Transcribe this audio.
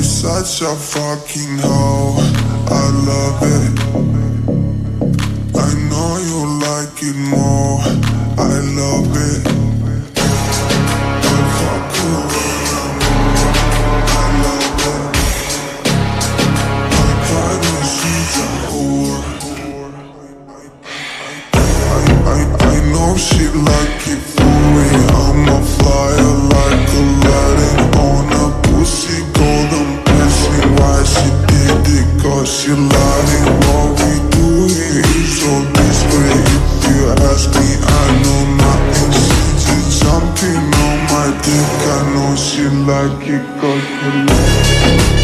such a fucking hoe. I love it. I know you like it more. I love it. I fuck around. I love it. I cry when she's a whore. I know she like it for me. I'm a flyer like Aladdin on a pussy golden blessing. Why she did it? Cause she lied. What we do here is so discreet. If you ask me, I know nothing. She just jumping on my dick. I know she like it cause she